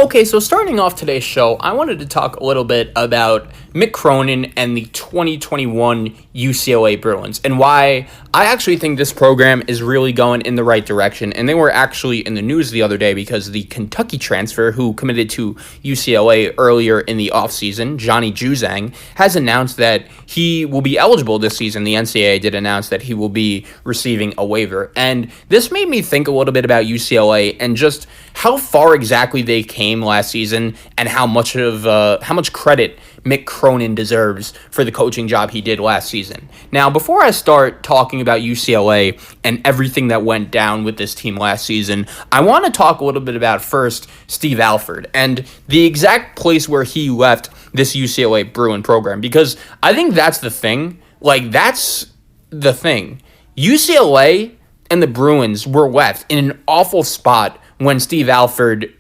Okay, so starting off today's show, I wanted to talk a little bit about Mick Cronin and the 2021 UCLA Bruins and why I actually think this program is really going in the right direction. And they were actually in the news the other day because the Kentucky transfer who committed to UCLA earlier in the offseason, Johnny Juzang, has announced that he will be eligible this season. The NCAA did announce that he will be receiving a waiver. And this made me think a little bit about UCLA and just how far exactly they came last season and how much credit Mick Cronin deserves for the coaching job he did last season. Now, before I start talking about UCLA and everything that went down with this team last season, I want to talk a little bit about first Steve Alford and the exact place where he left this UCLA Bruin program, because I think that's the thing. That's the thing. UCLA and the Bruins were left in an awful spot when Steve Alford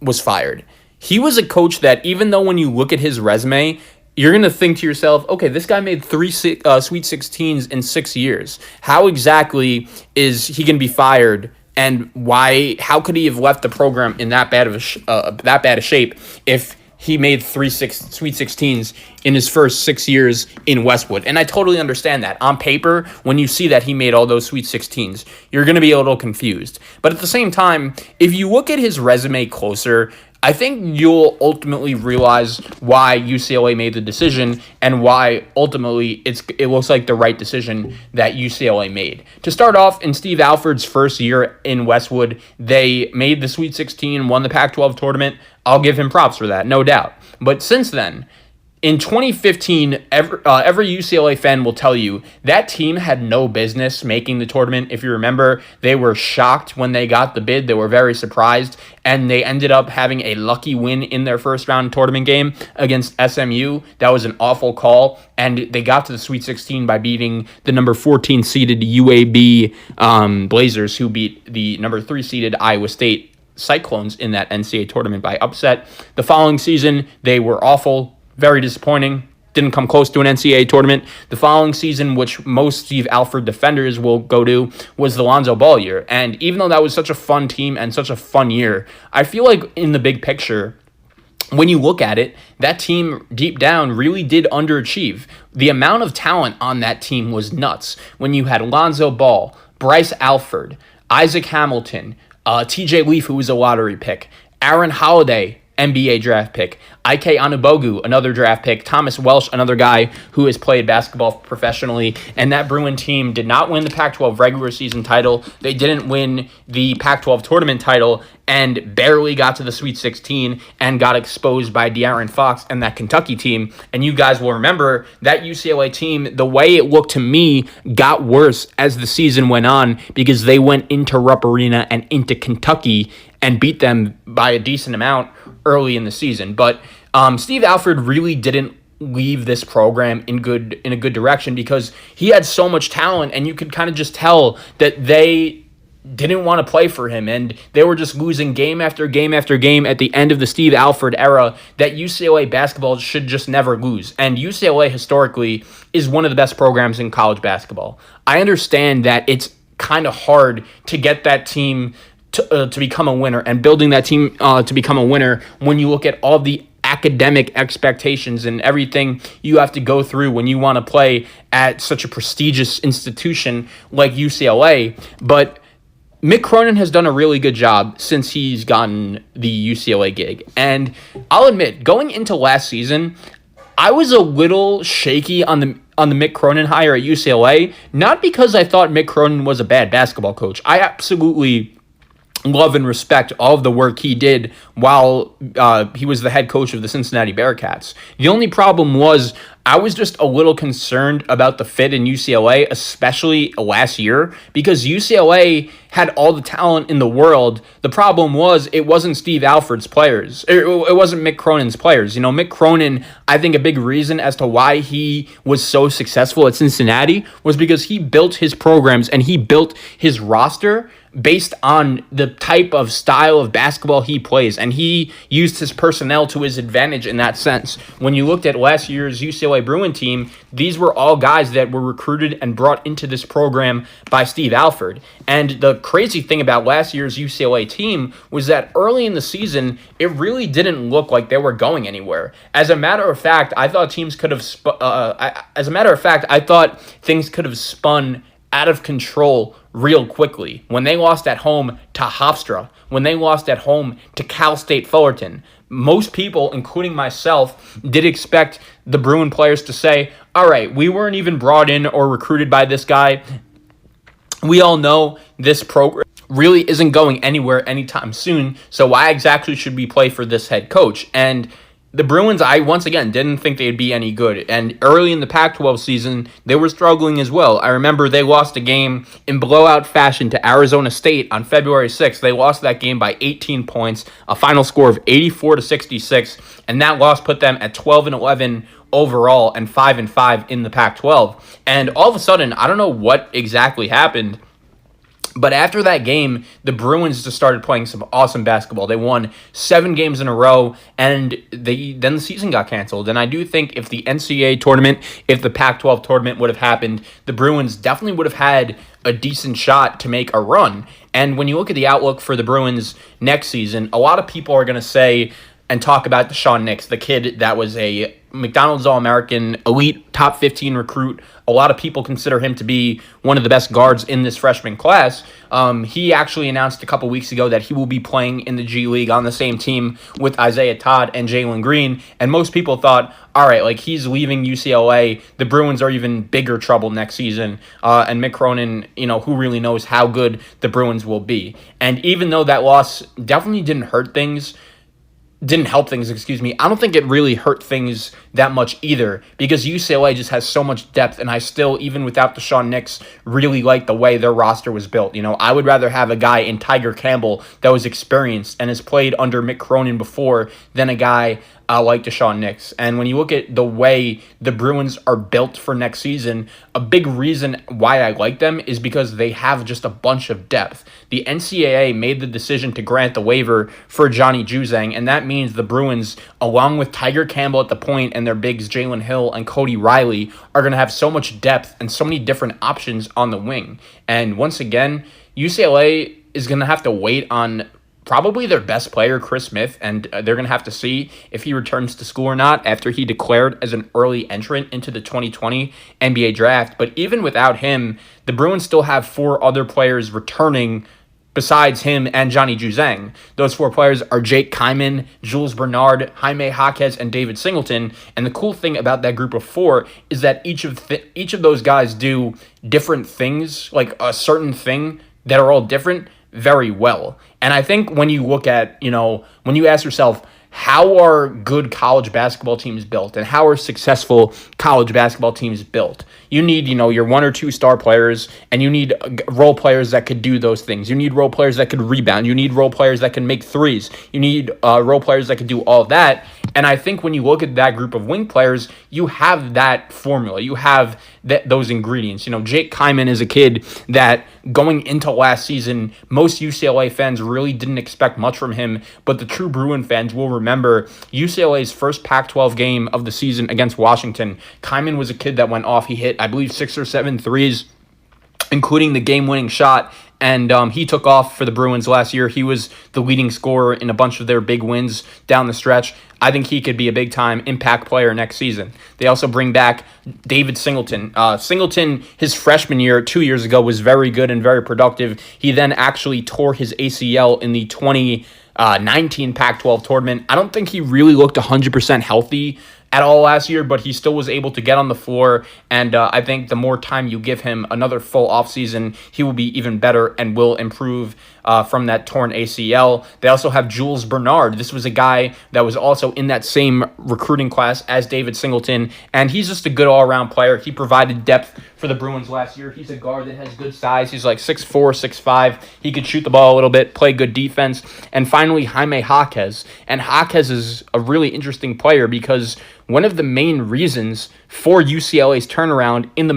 was fired. He was a coach that, even though when you look at his resume, you're going to think to yourself, okay, this guy made three Sweet 16s in 6 years. How exactly is he going to be fired, and why? How could he have left the program in that bad of shape if he made Sweet 16s in his first 6 years in Westwood? And I totally understand that. On paper, when you see that he made all those Sweet 16s, you're going to be a little confused. But at the same time, if you look at his resume closer, I think you'll ultimately realize why UCLA made the decision and why ultimately it looks like the right decision that UCLA made. To start off, in Steve Alford's first year in Westwood, they made the Sweet 16, won the Pac-12 tournament. I'll give him props for that, no doubt. But since then, in 2015, every UCLA fan will tell you that team had no business making the tournament. If you remember, they were shocked when they got the bid. They were very surprised, and they ended up having a lucky win in their first round tournament game against SMU. That was an awful call, and they got to the Sweet 16 by beating the number 14 seeded UAB Blazers, who beat the number 3 seeded Iowa State Cyclones in that NCAA tournament by upset. The following season, they were awful. Very disappointing. Didn't come close to an NCAA tournament. The following season, which most Steve Alford defenders will go to, was the Lonzo Ball year. And even though that was such a fun team and such a fun year, I feel like in the big picture, when you look at it, that team deep down really did underachieve. The amount of talent on that team was nuts. When you had Lonzo Ball, Bryce Alford, Isaac Hamilton, TJ Leaf, who was a lottery pick, Aaron Holiday, NBA draft pick, Ike Anubogu, another draft pick, Thomas Welsh, another guy who has played basketball professionally, and that Bruin team did not win the Pac-12 regular season title. They didn't win the Pac-12 tournament title and barely got to the Sweet 16 and got exposed by De'Aaron Fox and that Kentucky team. And you guys will remember that UCLA team, the way it looked to me, got worse as the season went on because they went into Rupp Arena and into Kentucky and beat them by a decent amount early in the season. But Steve Alford really didn't leave this program in a good direction because he had so much talent, and you could kind of just tell that they didn't want to play for him, and they were just losing game after game after game at the end of the Steve Alford era that UCLA basketball should just never lose. And UCLA historically is one of the best programs in college basketball. I understand that it's kind of hard to get that team to become a winner, and building that team to become a winner when you look at all the academic expectations and everything you have to go through when you want to play at such a prestigious institution like UCLA. But Mick Cronin has done a really good job since he's gotten the UCLA gig. And I'll admit, going into last season, I was a little shaky on the Mick Cronin hire at UCLA, not because I thought Mick Cronin was a bad basketball coach. I absolutely love and respect all of the work he did while he was the head coach of the Cincinnati Bearcats. The only problem was I was just a little concerned about the fit in UCLA, especially last year, because UCLA had all the talent in the world. The problem was it wasn't Steve Alford's players. It wasn't Mick Cronin's players. You know, Mick Cronin, I think a big reason as to why he was so successful at Cincinnati was because he built his programs and he built his roster based on the type of style of basketball he plays, and he used his personnel to his advantage in that sense. When you looked at last year's UCLA Bruin team, these were all guys that were recruited and brought into this program by Steve Alford. And the crazy thing about last year's UCLA team was that early in the season, it really didn't look like they were going anywhere. As a matter of fact, I thought things could have spun out of control real quickly. When they lost at home to Hofstra, when they lost at home to Cal State Fullerton, most people, including myself, did expect the Bruin players to say, all right, we weren't even brought in or recruited by this guy. We all know this program really isn't going anywhere anytime soon, so why exactly should we play for this head coach? And the Bruins, I once again didn't think they'd be any good. And early in the Pac-12 season, they were struggling as well. I remember they lost a game in blowout fashion to Arizona State on February 6th. They lost that game by 18 points, a final score of 84-66, and that loss put them at 12-11 overall and 5-5 in the Pac-12. And all of a sudden, I don't know what exactly happened, but after that game, the Bruins just started playing some awesome basketball. They won 7 games in a row, and then the season got canceled. And I do think if the NCAA tournament, if the Pac-12 tournament would have happened, the Bruins definitely would have had a decent shot to make a run. And when you look at the outlook for the Bruins next season, a lot of people are going to say and talk about Deshaun Nix, the kid that was a McDonald's All-American, elite top 15 recruit. A lot of people consider him to be one of the best guards in this freshman class. He actually announced a couple weeks ago that he will be playing in the G League on the same team with Isaiah Todd and Jalen Green. And most people thought, all right, like he's leaving UCLA. The Bruins are even bigger trouble next season. And Mick Cronin, who really knows how good the Bruins will be. And even though that loss definitely didn't help things, I don't think it really hurt things that much either, because UCLA just has so much depth, and I still, even without Deshaun Nix, really like the way their roster was built. I would rather have a guy in Tiger Campbell that was experienced and has played under Mick Cronin before than a guy like Deshaun Nix. And when you look at the way the Bruins are built for next season, a big reason why I like them is because they have just a bunch of depth. The NCAA made the decision to grant the waiver for Johnny Juzang, and that means the Bruins, along with Tiger Campbell at the point and their bigs Jalen Hill and Cody Riley, are going to have so much depth and so many different options on the wing. And once again, UCLA is going to have to wait on probably their best player, Chris Smith, and they're going to have to see if he returns to school or not after he declared as an early entrant into the 2020 NBA draft. But even without him, the Bruins still have 4 other players returning besides him and Johnny Juzang. Those 4 players are Jake Kyman, Jules Bernard, Jaime Jaquez, and David Singleton. And the cool thing about that group of 4 is that each of those guys do different things, like a certain thing that are all different, very well. And I think when you look at, when you ask yourself, how are good college basketball teams built and how are successful college basketball teams built? You need, your 1 or 2 star players, and you need role players that could do those things. You need role players that could rebound. You need role players that can make threes. You need role players that could do all that. And I think when you look at that group of wing players, you have that formula. You have those ingredients. Jake Kyman is a kid that going into last season, most UCLA fans really didn't expect much from him, but the true Bruin fans will remember UCLA's first Pac-12 game of the season against Washington. Kyman was a kid that went off. He hit, I believe, 6 or 7 threes, including the game-winning shot. And he took off for the Bruins last year. He was the leading scorer in a bunch of their big wins down the stretch. I think he could be a big-time impact player next season. They also bring back David Singleton. Singleton, his freshman year, 2 years ago, was very good and very productive. He then actually tore his ACL in the 2019 Pac-12 tournament. I don't think he really looked 100% healthy at all last year, but he still was able to get on the floor, and I think the more time you give him, another full offseason, he will be even better and will improve from that torn ACL. They also have Jules Bernard. This was a guy that was also in that same recruiting class as David Singleton, and he's just a good all-around player. He provided depth for the Bruins last year. He's a guard that has good size. He's like 6'4", 6'5". He could shoot the ball a little bit, play good defense. And finally, Jaime Jaquez. And Jaquez is a really interesting player because one of the main reasons for UCLA's turnaround in the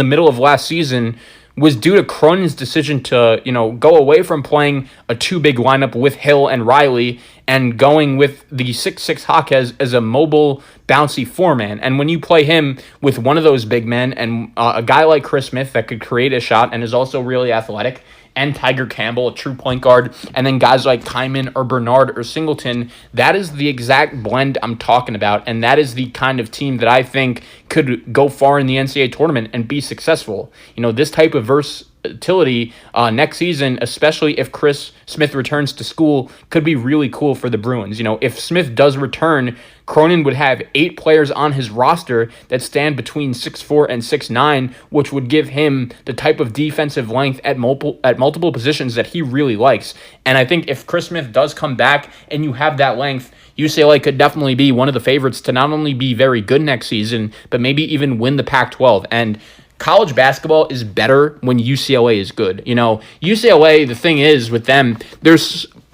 middle of last season was due to Cronin's decision to, go away from playing a two big lineup with Hill and Riley and going with the 6'6" Jaquez as a mobile, bouncy four-man. And when you play him with one of those big men and a guy like Chris Smith that could create a shot and is also really athletic, and Tiger Campbell, a true point guard, and then guys like Kyman or Bernard or Singleton, that is the exact blend I'm talking about, and that is the kind of team that I think could go far in the NCAA tournament and be successful. This type of versatility next season, especially if Chris Smith returns to school, could be really cool for the Bruins. If Smith does return, Cronin would have 8 players on his roster that stand between 6'4" and 6'9", which would give him the type of defensive length at multiple positions that he really likes. And I think if Chris Smith does come back and you have that length, UCLA could definitely be one of the favorites to not only be very good next season, but maybe even win the Pac-12. And college basketball is better when UCLA is good. UCLA, the thing is with them,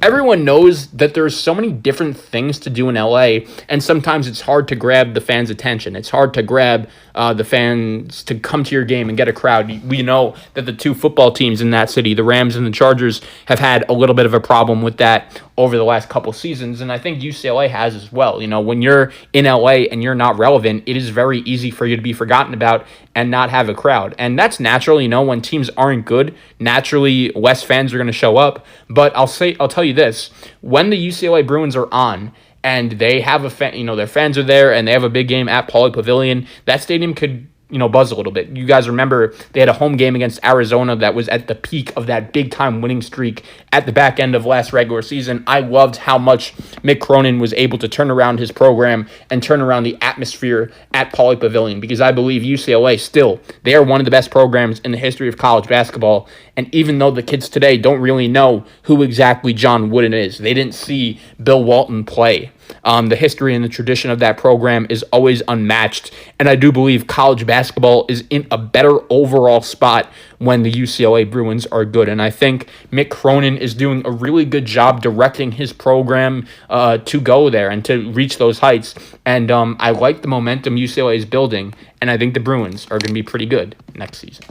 everyone knows that there's so many different things to do in LA, and sometimes it's hard to grab the fans' attention. It's hard to grab the fans to come to your game and get a crowd. We know that the two football teams in that city, the Rams and the Chargers, have had a little bit of a problem with that over the last couple seasons, and I think UCLA has as well. When you're in LA and you're not relevant, it is very easy for you to be forgotten about and not have a crowd. And that's natural, when teams aren't good, naturally less fans are going to show up. But I'll tell you this, when the UCLA Bruins are on and they have their fans are there and they have a big game at Pauley Pavilion, that stadium could buzz a little bit. You guys remember they had a home game against Arizona that was at the peak of that big-time winning streak at the back end of last regular season. I loved how much Mick Cronin was able to turn around his program and turn around the atmosphere at Pauley Pavilion, because I believe UCLA still, they are one of the best programs in the history of college basketball. And even though the kids today don't really know who exactly John Wooden is, they didn't see Bill Walton play. The history and the tradition of that program is always unmatched, and I do believe college basketball is in a better overall spot when the UCLA Bruins are good, and I think Mick Cronin is doing a really good job directing his program to go there and to reach those heights, and I like the momentum UCLA is building, and I think the Bruins are going to be pretty good next season.